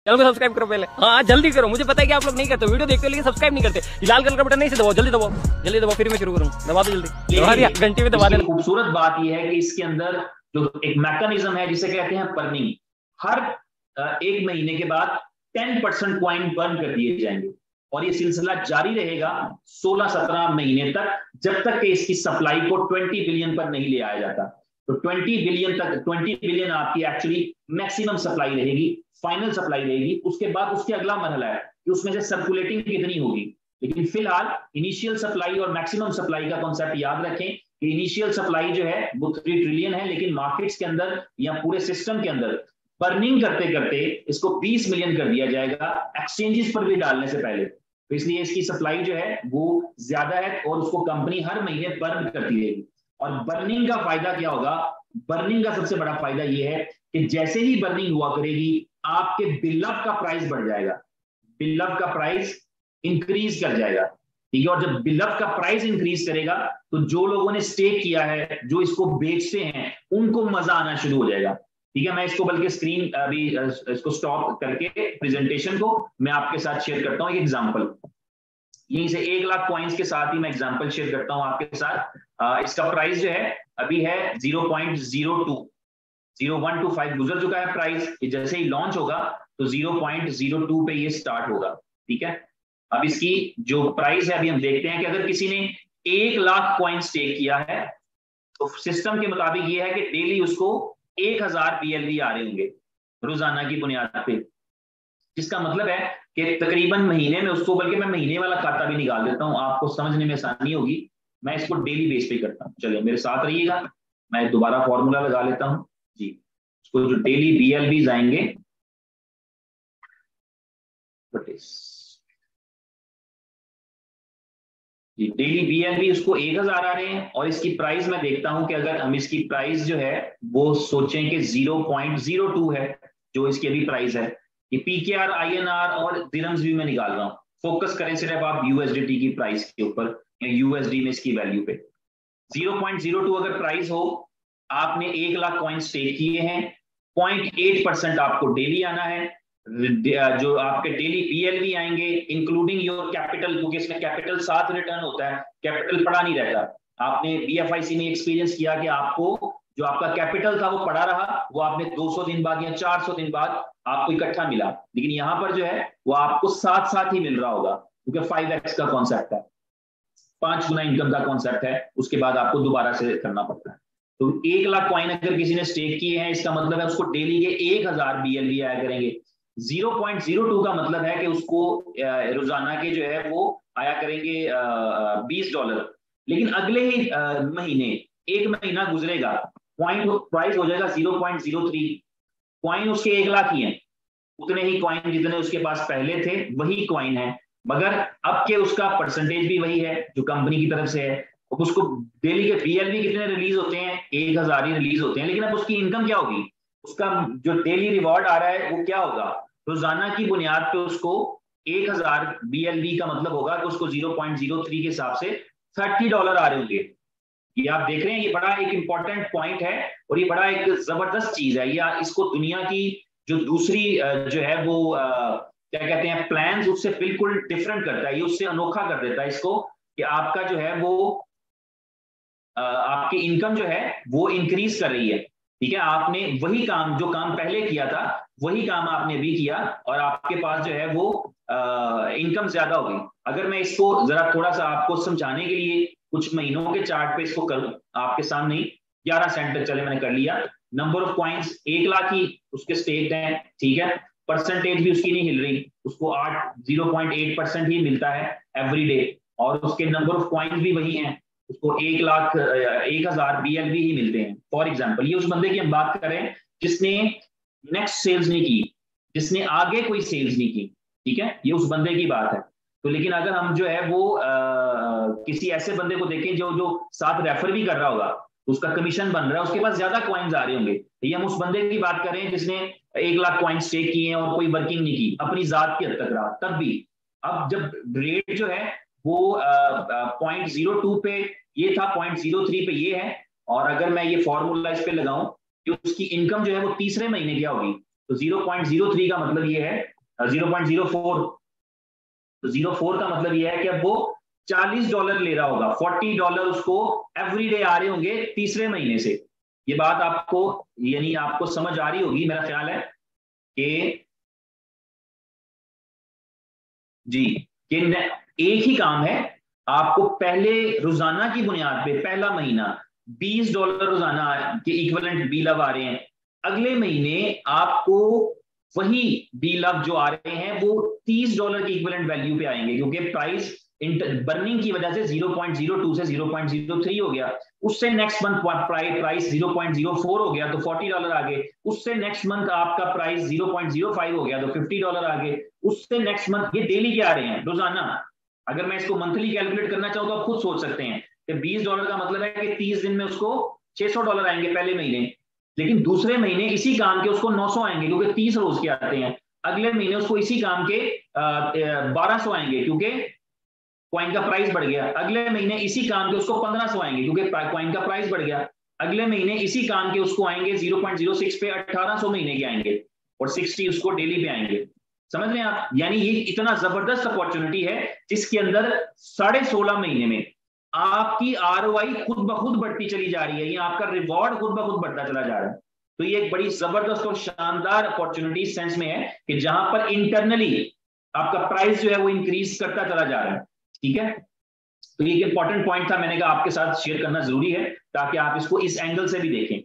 Channel को subscribe करो पहले। हाँ जल्दी करो, मुझे पता है कि आप लोग नहीं करते, वीडियो देखते हो लेकिन सब्सक्राइब नहीं करते। लाल कलर का बटन नहीं से दबाओ, जल्दी दबाओ, जल्दी दबाओ, फिर मैं शुरू करूँ। दबा दो जल्दी, दबा दिया, घंटी पे दबा देना। खूबसूरत बात यह है कि इसके अंदर जो एक मैकेनिज्म है जिसे कहते हैं बर्निंग, हर एक महीने के बाद 10% कॉइन बर्न कर दिए जाएंगे और ये सिलसिला जारी रहेगा 16-17 महीने तक, जब तक कि इसकी सप्लाई को 20 बिलियन पर नहीं ले आया जाता। तो 20 बिलियन तक, 20 बिलियन आपकी एक्चुअली मैक्सिमम सप्लाई रहेगी, फाइनल सप्लाई रहेगी। उसके बाद उसके अगला मरहला है कि उसमें से सर्कुलेटिंग कितनी होगी। लेकिन फिलहाल इनिशियल सप्लाई और मैक्सिमम सप्लाई का कॉन्सेप्ट याद रखें कि इनिशियल सप्लाई जो है वो 3 ट्रिलियन है, लेकिन मार्केट्स के अंदर या पूरे सिस्टम के अंदर बर्निंग करते करते इसको 20 मिलियन कर दिया जाएगा एक्सचेंजेस पर भी डालने से पहले। तो इसलिए इसकी सप्लाई जो है वो ज्यादा है और उसको कंपनी हर महीने बर्न करती रहेगी। और बर्निंग का फायदा क्या होगा? बर्निंग का सबसे बड़ा फायदा यह है कि जैसे ही बर्निंग हुआ करेगी आपके बिलअप का प्राइस बढ़ जाएगा, बिलअप का प्राइस इंक्रीज कर जाएगा। ठीक है, और जब बिलअप का प्राइस इंक्रीज करेगा तो जो लोगों ने स्टेक किया है, जो इसको बेचते हैं, उनको मजा आना शुरू हो जाएगा। ठीक है, मैं इसको बल्कि स्क्रीन अभी इसको स्टॉप करके प्रेजेंटेशन को मैं आपके साथ शेयर करता हूं एक एग्जांपल। यहीं से 1 लाख कॉइन्स के साथ ही मैं एग्जांपल शेयर करता हूं आपके साथ। इसका प्राइस जो है अभी है 0.02, 0125 गुजर चुका है प्राइस। जैसे ही लॉन्च होगा तो 0.02 पे ये स्टार्ट होगा। ठीक है, अब इसकी जो प्राइस है अभी हम देखते हैं कि अगर किसी ने 1 लाख कॉइन स्टेक किया है तो सिस्टम के मुताबिक ये है कि डेली उसको 1000 BLV आ रहे होंगे रोजाना की बुनियाद पे, जिसका मतलब है कि तकरीबन महीने में उसको, बल्कि मैं महीने वाला खाता भी निकाल देता हूं, आपको समझने में आसानी होगी। मैं इसको डेली बेस पे करता हूं, चलिए मेरे साथ रहिएगा। मैं दोबारा फॉर्मूला लगा लेता हूं जी। उसको जो डेली BLVs आएंगे जी, डेली BLV उसको 1000 आ रहे हैं और इसकी प्राइस मैं देखता हूं कि अगर हम इसकी प्राइस जो है वो सोचें कि 0.02 है, जो इसकी अभी प्राइस है। ये PKR, INR और दिरहम्स भी मैं निकाल रहा हूं। फोकस करें सिर्फ आप USDT की प्राइस के ऊपर या USD में इसकी वैल्यू पे। 0.02 अगर प्राइस हो, आपने 1 लाख कॉइन स्टेक किए हैं, 0.8% आपको डेली आना है। जो आपके डेली BLV आएंगे इंक्लूडिंग योर कैपिटल, क्योंकि इसमें कैपिटल साथ रिटर्न होता है, कैपिटल पड़ा नहीं रहता। आपने BFIC में एक्सपीरियंस किया कि आपको जो आपका कैपिटल था वो पड़ा रहा, वो आपने 200 दिन बाद या 400 दिन बाद आपको इकट्ठा मिला। लेकिन यहां पर जो है वो आपको साथ साथ ही मिल रहा होगा, क्योंकि 5x का कॉन्सेप्ट है, 5 गुना इनकम का कॉन्सेप्ट है, उसके बाद आपको दोबारा से करना पड़ता है। तो 1 लाख कॉइन अगर किसी ने स्टेक किए हैं, इसका मतलब है उसको डेली के 1000 BLV आया करेंगे। 0.02 का मतलब है कि उसको रोजाना के जो है वो आया करेंगे $20। लेकिन अगले ही महीने, एक महीना गुजरेगा, पॉइंट प्राइस हो जाएगा 0.03। कॉइन उसके 1 लाख ही हैं, उतने ही कॉइन जितने उसके पास पहले थे वही कॉइन है, मगर अब के उसका परसेंटेज भी वही है जो कंपनी की तरफ से है। अब उसको डेली के BLV कितने रिलीज होते हैं? 1000 ही रिलीज होते हैं। लेकिन अब उसकी इनकम क्या होगी? उसका जो डेली रिवॉर्ड आ रहा है वो क्या होगा? रोजाना की बुनियाद पे उसको 1000 BLV का मतलब होगा कि उसको 0.03 के हिसाब से $30 आ रहे होंगे। ये आप देख रहे हैं, ये बड़ा एक इंपॉर्टेंट पॉइंट है और ये बड़ा एक जबरदस्त चीज है। या इसको दुनिया की जो दूसरी जो है वो क्या कहते हैं प्लान्स, उससे बिल्कुल डिफरेंट करता है, ये उससे अनोखा कर देता है इसको, कि आपका जो है वो आपकी इनकम जो है वो इंक्रीज कर रही है। ठीक है, आपने वही काम, जो काम पहले किया था वही काम आपने भी किया और आपके पास जो है वो इनकम ज्यादा होगी। अगर मैं इसको जरा थोड़ा सा आपको समझाने के लिए कुछ महीनों के चार्ट पे इसको करूं आपके सामने, 11 सेंट तक चले मैंने कर लिया। नंबर ऑफ कॉइन्स 1 लाख ही उसके स्टेक हैं। ठीक है, परसेंटेज भी उसकी नहीं हिल रही, उसको 0.8% ही मिलता है एवरी डे, और उसके नंबर ऑफ कॉइन्स भी वही हैं, उसको 1 लाख 1000 BLV ही मिलते हैं। फॉर एग्जाम्पल, ये उस बंदे की हम बात करें जिसने नेक्स्ट सेल्स नहीं की, जिसने आगे कोई सेल्स नहीं की। ठीक है, ये उस बंदे की बात है। तो लेकिन अगर हम जो है वो किसी ऐसे बंदे को देखें जो जो साथ रेफर भी कर रहा होगा, उसका कमीशन बन रहा है, उसके पास ज्यादा कॉइन्स आ रहे होंगे। ये हम उस बंदे की बात करें जिसने 1 लाख कॉइन स्टेक किए हैं और कोई वर्किंग नहीं की, अपनी जात की हद तक रहा तब भी। अब जब रेट जो है वो 0.02 पे ये था, 0.03 पे ये है, और अगर मैं ये फॉर्मूला इस पे लगाऊं कि उसकी इनकम जो है वो तीसरे महीने क्या होगी, तो 0.03 का मतलब ये है 0.04, तो 0.4 का मतलब ये है कि अब वो $40 ले रहा होगा, $40 उसको एवरीडे आ रहे होंगे तीसरे महीने से। ये बात आपको यानी आपको समझ आ रही होगी, मेरा ख्याल है कि जी, कि एक ही काम है, आपको पहले रोजाना की बुनियाद पे पहला महीना $20 रोजाना के इक्विवेलेंट बी लव आ रहे हैं, अगले महीने आपको वही बी लव जो आ रहे हैं वो $30 की इक्विवेलेंट वैल्यू पे आएंगे, क्योंकि प्राइस बर्निंग की वजह से 0.02 से 0.03 हो गया। उससे नेक्स्ट मंथ प्राइस 0.04 हो गया तो $40 आ गए। उससे नेक्स्ट मंथ आपका प्राइस 0.05 हो गया तो $50 आ गए। उससे नेक्स्ट मंथ, ये डेली के आ रहे हैं, रोजाना। अगर मैं इसको मंथली कैलकुलेट करना चाहूँ तो आप खुद सोच सकते हैं कि $20 का मतलब है कि 30 दिन में उसको $600 आएंगे पहले महीने, लेकिन दूसरे महीने इसी काम के उसको 900 आएंगे क्योंकि 30 रोज के आते हैं। अगले महीने उसको इसी काम के 1200 आएंगे क्योंकि कॉइन का प्राइस बढ़ गया। अगले महीने इसी काम के उसको 1500 आएंगे क्योंकि कॉइन का प्राइस बढ़ गया। अगले महीने इसी काम के उसको आएंगे 0.06 पे 1800 महीने के आएंगे और 60 उसको डेली पे आएंगे। समझ रहे हैं आप? यानी ये इतना जबरदस्त अपॉर्चुनिटी है जिसके अंदर 16.5 महीने में आपकी आरओआई खुद ब खुद बढ़ती चली जा रही है, ये आपका रिवॉर्ड खुद ब खुद बढ़ता चला जा रहा है। तो ये एक बड़ी जबरदस्त और शानदार अपॉर्चुनिटी सेंस में है कि जहां पर इंटरनली आपका प्राइस जो है वो इंक्रीज करता चला जा रहा है। ठीक है, तो ये एक इंपॉर्टेंट पॉइंट था, मैंने कहा आपके साथ शेयर करना जरूरी है ताकि आप इसको इस एंगल से भी देखें।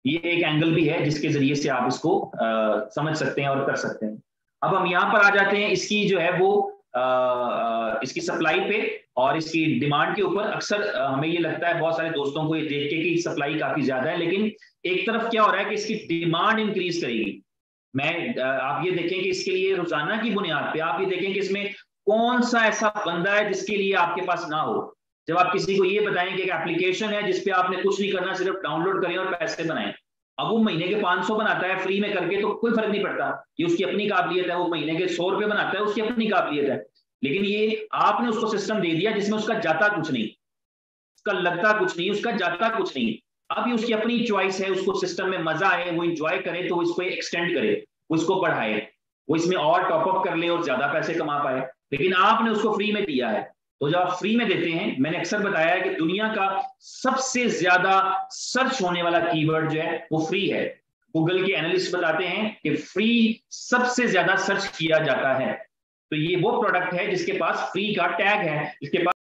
ये एक एंगल भी है जिसके जरिए से आप इसको समझ सकते हैं और कर सकते हैं। अब हम यहां पर आ जाते हैं इसकी जो है वो इसकी सप्लाई पे और इसकी डिमांड के ऊपर। अक्सर हमें ये लगता है बहुत सारे दोस्तों को ये देख के कि सप्लाई काफी ज्यादा है, लेकिन एक तरफ क्या हो रहा है कि इसकी डिमांड इंक्रीज करेगी। आप ये देखें कि इसके लिए रोजाना की बुनियाद पे आप ये देखें कि इसमें कौन सा ऐसा बंदा है जिसके लिए आपके पास ना हो। जब आप किसी को ये बताएं कि एक एप्लीकेशन है जिसपे आपने कुछ नहीं करना, सिर्फ डाउनलोड करें और पैसे बनाएं, अब वो महीने के 500 बनाता है फ्री में करके तो कोई फर्क नहीं पड़ता, ये उसकी अपनी काबिलियत है। वो महीने के 100 रुपए बनाता है, उसकी अपनी काबिलियत है। लेकिन ये आपने उसको सिस्टम दे दिया जिसमें उसका जाता कुछ नहीं, उसका लगता कुछ नहीं, उसका जाता कुछ नहीं। अब ये उसकी अपनी चॉइस है, उसको सिस्टम में मजा आए, वो इंजॉय करे तो वो इसको एक्सटेंड करे, वो इसको बढ़ाए, वो इसमें और टॉपअप कर ले और ज्यादा पैसे कमा पाए। लेकिन आपने उसको फ्री में दिया है, तो जब आप फ्री में देते हैं, मैंने अक्सर बताया है कि दुनिया का सबसे ज्यादा सर्च होने वाला कीवर्ड जो है वो फ्री है। गूगल के एनालिस्ट बताते हैं कि फ्री सबसे ज्यादा सर्च किया जाता है। तो ये वो प्रोडक्ट है जिसके पास फ्री का टैग है, जिसके पास